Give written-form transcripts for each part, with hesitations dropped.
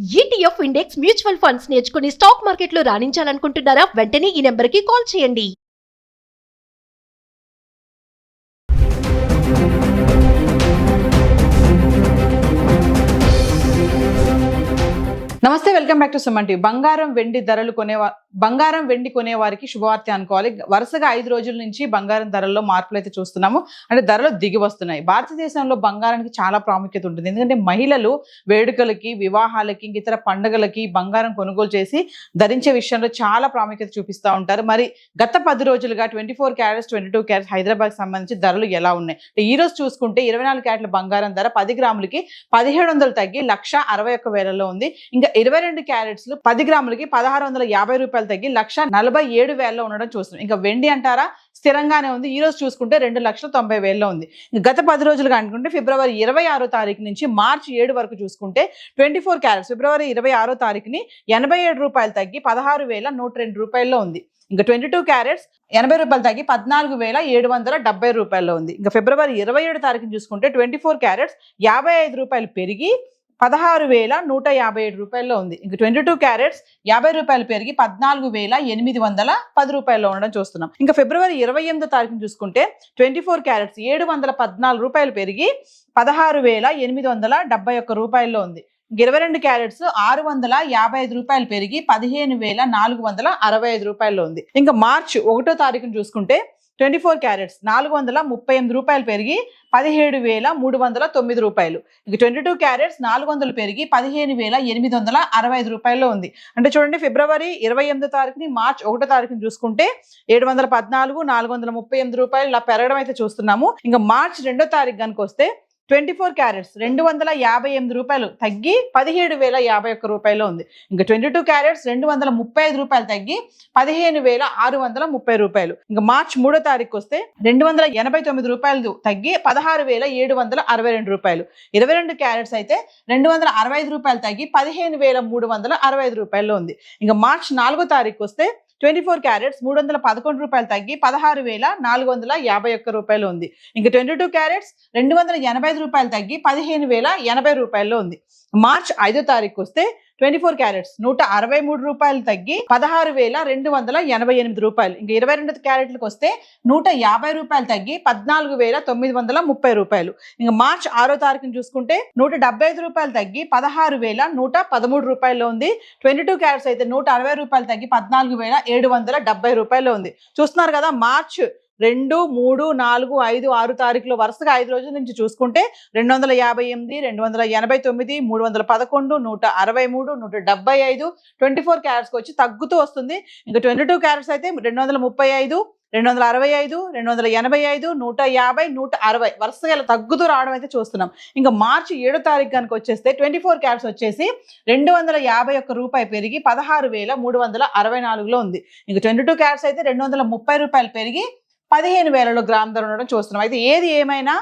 ETF index mutual funds నేర్చుకుని stock మార్కెట్లో రాణించాలనుకుంటున్నారా? వెంటనే ఈ నెంబర్కి కాల్ చేయండి. నమస్తే, welcome back to Suman TV. బంగారం వెండి కొనే వారికి శుభవార్త అనుకోవాలి. వరుసగా 5 రోజుల నుంచి బంగారం ధరల్లో మార్పులు అయితే చూస్తున్నాము. అంటే ధరలు దిగి వస్తున్నాయి. భారతదేశంలో బంగారానికి చాలా ప్రాముఖ్యత ఉంటుంది. ఎందుకంటే మహిళలు వేడుకలకి, వివాహాలకి, ఇతర పండుగలకి బంగారం కొనుగోలు చేసి ధరించే విషయంలో చాలా ప్రాముఖ్యత చూపిస్తూ ఉంటారు. మరి గత 10 రోజులుగా 24 క్యారెట్స్, 22 క్యారెట్స్ హైదరాబాద్ సంబంధించి ధరలు ఎలా ఉన్నాయి? ఈ రోజు చూసుకుంటే 24 క్యారెట్ల బంగారం ధర 10 గ్రాములకి 1700 తగ్గి 1,61,000లో ఉంది. ఇంకా 22 క్యారెట్స్ 10 గ్రాములకి 1,650 రూపాయలు తగ్గి 1,47,000లో ఉండడం చూస్తున్నాం. ఇంకా వెండి అంటారా, స్థిరంగానే ఉంది. ఈ రోజు చూసుకుంటే 2,90,000లో ఉంది. గత 10 రోజులుగా అనుకుంటే ఫిబ్రవరి 26వ తారీఖు నుంచి మార్చి 7 వరకు చూసుకుంటే 24 క్యారెట్స్ ఫిబ్రవరి 26వ తారీఖుని 87 రూపాయలు తగ్గి 16,102 రూపాయల్లో ఉంది. ఇంకా 22 క్యారెట్స్ 80 రూపాయలు తగ్గి 14,770 రూపాయల్లో ఉంది. ఇంకా ఫిబ్రవరి 27 తారీఖుని చూసుకుంటే 24 క్యారెట్స్ 55 రూపాయలు పెరిగి 16,157 రూపాయల్లో ఉంది. ఇంక 22 క్యారెట్స్ 50 రూపాయలు పెరిగి 14,810 రూపాయల్లో ఉండడం చూస్తున్నాం. ఇంకా ఫిబ్రవరి 28వ తారీఖుని చూసుకుంటే 24 క్యారెట్స్ 714 రూపాయలు పెరిగి 16,871 రూపాయల్లో ఉంది. 22 క్యారెట్స్ 655 రూపాయలు పెరిగి 15,465 రూపాయల్లో ఉంది. ఇంకా మార్చి 1వ తారీఖుని చూసుకుంటే 24 క్యారెట్స్ 438 రూపాయలు పెరిగి 17,309 రూపాయలు. ఇక 22 క్యారెట్స్ 400 పెరిగి 15,865 రూపాయల్లో ఉంది. అంటే చూడండి, ఫిబ్రవరి 28వ తారీఖుని మార్చి 1వ తారీఖుని చూసుకుంటే 714, 438 రూపాయలు ఇలా పెరగడం అయితే చూస్తున్నాము. ఇంకా మార్చి 2వ తారీఖు కనుక వస్తే 24 క్యారెట్స్ 258 రూపాయలు తగ్గి 17,051 రూపాయలు ఉంది. ఇంకా 22 క్యారెట్స్ 235 రూపాయలు తగ్గి 15,630 రూపాయలు. ఇంకా మార్చి 3వ తారీఖు వస్తే 289 రూపాయలు తగ్గి 16,762 రూపాయలు. 22 క్యారెట్స్ అయితే 265 రూపాయలు తగ్గి 15,365 రూపాయలు ఉంది. ఇంకా మార్చి 4వ తారీఖు వస్తే 24 క్యారెట్స్ 311 రూపాయలు తగ్గి 16,451 రూపాయలు ఉంది. ఇంకా 22 క్యారెట్స్ 285 రూపాయలు తగ్గి 15,080 రూపాయల్లో ఉంది. మార్చ్ 5వ తారీఖు వస్తే 24 క్యారెట్స్ 163 రూపాయలు తగ్గి 16,288 రూపాయలు. ఇంకా 22 క్యారెట్లకు వస్తే 150 రూపాయలు తగ్గి 14,930 రూపాయలు. ఇంకా మార్చ్ 6వ తారీఖుని చూసుకుంటే 175 రూపాయలు తగ్గి 16,113 రూపాయల్లో ఉంది. 22 క్యారెట్స్ అయితే 160 రూపాయలు తగ్గి 14,770 రూపాయల్లో ఉంది. చూస్తున్నారు కదా, మార్చ్ 2, 3, 4, 5, 6 తారీఖులో వరుసగా 5 రోజుల నుంచి చూసుకుంటే 258, 289, 311, 163, 175 24 క్యారెట్స్కి వచ్చి తగ్గుతూ వస్తుంది. ఇంకా 22 క్యారెట్స్ అయితే 235, 265, 285, 150, 160 వరుసగా ఇలా తగ్గుతూ రావడం అయితే చూస్తున్నాం. ఇంకా మార్చి 7వ తారీఖు కనుక వచ్చేస్తే 24 క్యారెట్స్ వచ్చేసి 251 రూపాయి పెరిగి 16,364లో ఉంది. ఇంకా 22 క్యారెట్స్ అయితే 230 రూపాయలు పెరిగి 15,000లో గ్రామ్ ధర ఉండడం చూస్తున్నాం. అయితే ఏది ఏమైనా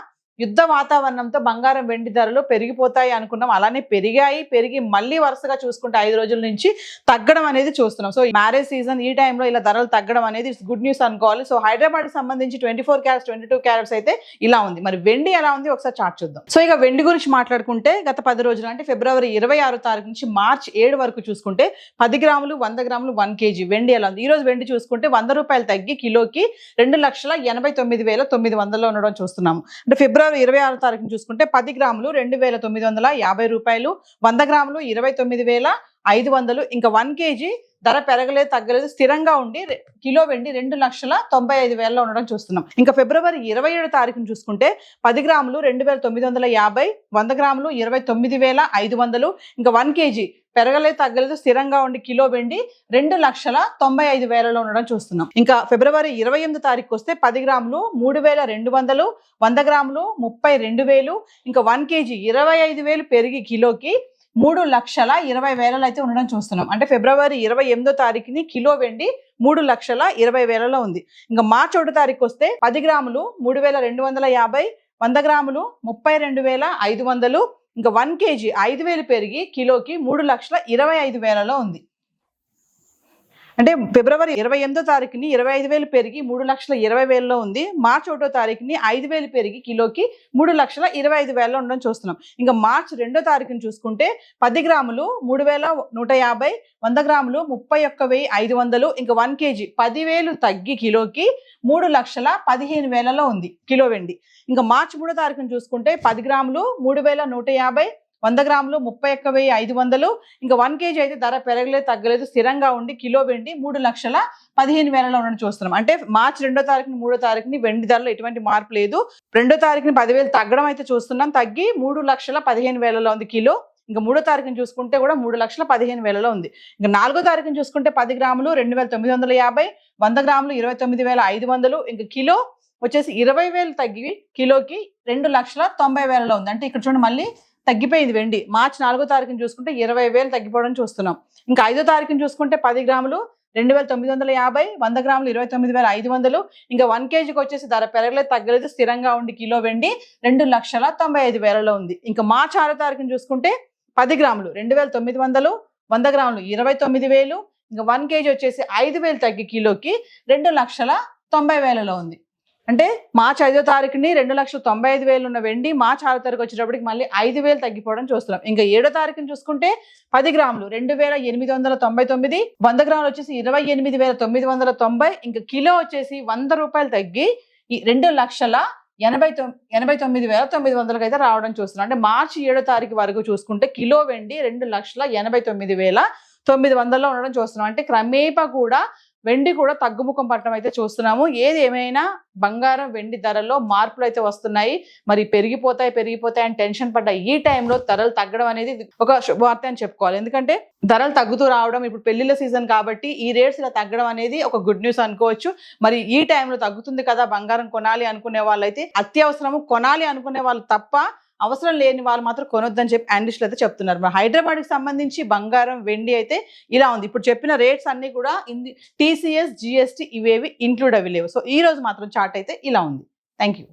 యుద్ధ వాతావరణంతో బంగారం వెండి ధరలు పెరిగిపోతాయి అనుకున్నాం. అలానే పెరిగి మళ్ళీ వరుసగా చూసుకుంటే 5 రోజుల నుంచి తగ్గడం అనేది చూస్తున్నాం. సో మ్యారేజ్ సీజన్ ఈ టైంలో ఇలా ధరలు తగ్గడం అనేది ఇట్స్ గుడ్ న్యూస్ అనుకోవాలి. సో హైదరాబాద్ సంబంధించి 24 క్యారెట్స్ 22 క్యారెట్స్ అయితే ఇలా ఉంది. మరి వెండి ఎలా ఉంది ఒకసారి చార్ట్ చూద్దాం. సో ఇక వెండి గురించి మాట్లాడుకుంటే గత 10 రోజులు అంటే ఫిబ్రవరి 26వ తారీఖు నుంచి మార్చి 7 వరకు చూసుకుంటే 10 గ్రాములు 100 గ్రాములు 1 kg వెండి ఎలా ఉంది? ఈ రోజు వెండి చూసుకుంటే 100 రూపాయలు తగ్గి కిలోకి 2,89,900లో ఉండడం చూస్తున్నాము. అంటే ఫిబ్రవరి 26వ తారీఖుని చూసుకుంటే 10 గ్రాములు 2,950 రూపాయలు, 100 గ్రాములు 29,500. ఇంకా 1 kg ధర పెరగలేదు, తగ్గలేదు, స్థిరంగా ఉండి కిలో వెండి 2,95,000లో ఉండడం చూస్తున్నాం. ఇంకా ఫిబ్రవరి 27వ తారీఖుని చూసుకుంటే 10 గ్రాములు 2,950, 100 గ్రాములు 29,500. ఇంకా 1 kg పెరగలేదు, తగ్గలేదు, స్థిరంగా ఉండి కిలో వెండి 2,95,000లో ఉండడం చూస్తున్నాం. ఇంకా ఫిబ్రవరి 28వ తారీఖు వస్తే 10 గ్రాములు 3,200, 100 గ్రాములు 32,000. ఇంకా 1 kg 25,000 పెరిగి కిలోకి 3,20,000 అయితే ఉండడం చూస్తున్నాం. అంటే ఫిబ్రవరి 28వ తారీఖుని కిలో వెండి 3,20,000లో ఉంది. ఇంకా మార్చి 1వ తారీఖు వస్తే 10 గ్రాములు 3,250, 100 గ్రాములు 32,500. ఇంకా 1 kg 5,000 పెరిగి కిలోకి 3,25,000లో ఉంది. అంటే ఫిబ్రవరి 28వ తారీఖుని 25,000 పెరిగి 3,20,000లో ఉంది. మార్చి 1వ తారీఖుని 5,000 పెరిగి కిలోకి 3,25,000లో ఉండడం చూస్తున్నాం. ఇంకా మార్చి 2వ తారీఖుని చూసుకుంటే 10 గ్రాములు 3,150, 100 గ్రాములు 31,500, ఇంకా 1 kg 10,000 తగ్గి కిలోకి 3,15,000లో ఉంది కిలో వెండి. ఇంకా మార్చి 3వ తారీఖుని చూసుకుంటే 10 గ్రాములు 3,150, 100 గ్రాములు 31,500, ఇంకా 1 kg అయితే ధర పెరగలేదు తగ్గలేదు స్థిరంగా ఉండి కిలో వెండి 3,15,000లో ఉండడం చూస్తున్నాం. అంటే మార్చి 2వ తారీఖుని 3వ తారీఖుని వెండి ధరలో ఎటువంటి మార్పు లేదు. 2వ తారీఖుని 10,000 తగ్గడం అయితే చూస్తున్నాం, తగ్గి 3,15,000లో ఉంది కిలో. ఇంకా 3వ తారీఖుని చూసుకుంటే కూడా 3,15,000లో ఉంది. ఇంకా 4వ తారీఖుని చూసుకుంటే 10 గ్రాములు 2,950, 100 గ్రాములు 29,500, ఇంకా కిలో వచ్చేసి 20,000 తగ్గి కిలోకి 2,90,000లో ఉంది. అంటే ఇక్కడ చూడండి మళ్ళీ తగ్గిపోయింది వెండి. మార్చి 4వ తారీఖుని చూసుకుంటే 20,000 తగ్గిపోవడం చూస్తున్నాం. ఇంకా 5వ తారీఖుని చూసుకుంటే 10 గ్రాములు 2,950, 100 గ్రాములు 29,500, ఇంకా 1 kgకి వచ్చేసి ధర పెరగలేదు తగ్గలేదు స్థిరంగా ఉండి కిలో వెండి 2,95,000లో ఉంది. ఇంకా మార్చి 6వ తారీఖుని చూసుకుంటే 10 గ్రాములు 2,900, 100 గ్రాములు 29,000, ఇంకా 1 kg వచ్చేసి 5,000 తగ్గి కిలోకి 2,90,000లో ఉంది. అంటే మార్చి 5వ తారీఖుని 2,95,000 ఉన్న వెండి మార్చి 6వ తారీఖు వచ్చేటప్పటికి మళ్ళీ 5,000 తగ్గిపోవడం చూస్తున్నాం. ఇంకా 7వ తారీఖుని చూసుకుంటే 10 గ్రాములు 2,899, 100 గ్రాములు వచ్చేసి 28,990, ఇంకా కిలో వచ్చేసి 100 రూపాయలు తగ్గి 2,89,900 అయితే రావడం చూస్తున్నాం. అంటే మార్చి 7వ తారీఖు వరకు చూసుకుంటే కిలో వెండి 2,89,900లో ఉండడం చూస్తున్నాం. అంటే క్రమేపా కూడా వెండి కూడా తగ్గుముఖం పట్టడం అయితే చూస్తున్నాము. ఏది ఏమైనా బంగారం వెండి ధరల్లో మార్పులు అయితే వస్తున్నాయి. మరి పెరిగిపోతాయి అని టెన్షన్ పడ్డ ఈ టైంలో ధరలు తగ్గడం అనేది ఒక శుభవార్త అని చెప్పుకోవాలి. ఎందుకంటే ధరలు తగ్గుతూ రావడం, ఇప్పుడు పెళ్లిళ్ళ సీజన్ కాబట్టి ఈ రేట్స్ ఇలా తగ్గడం అనేది ఒక గుడ్ న్యూస్ అనుకోవచ్చు. మరి ఈ టైంలో తగ్గుతుంది కదా బంగారం కొనాలి అనుకునే వాళ్ళైతే అత్యవసరము, కొనాలి అనుకునే వాళ్ళు తప్ప అవసరం లేని వాళ్ళు మాత్రం కొనొద్దని చెప్పి అనలిస్టులు అయితే చెప్తున్నారు. మరి హైదరాబాద్కి సంబంధించి బంగారం వెండి అయితే ఇలా ఉంది. ఇప్పుడు చెప్పిన రేట్స్ అన్ని కూడా TCS GST ఇవేవి ఇంక్లూడ్ అవి లేవు. సో ఈ రోజు మాత్రం చార్ట్ అయితే ఇలా ఉంది. Thank you.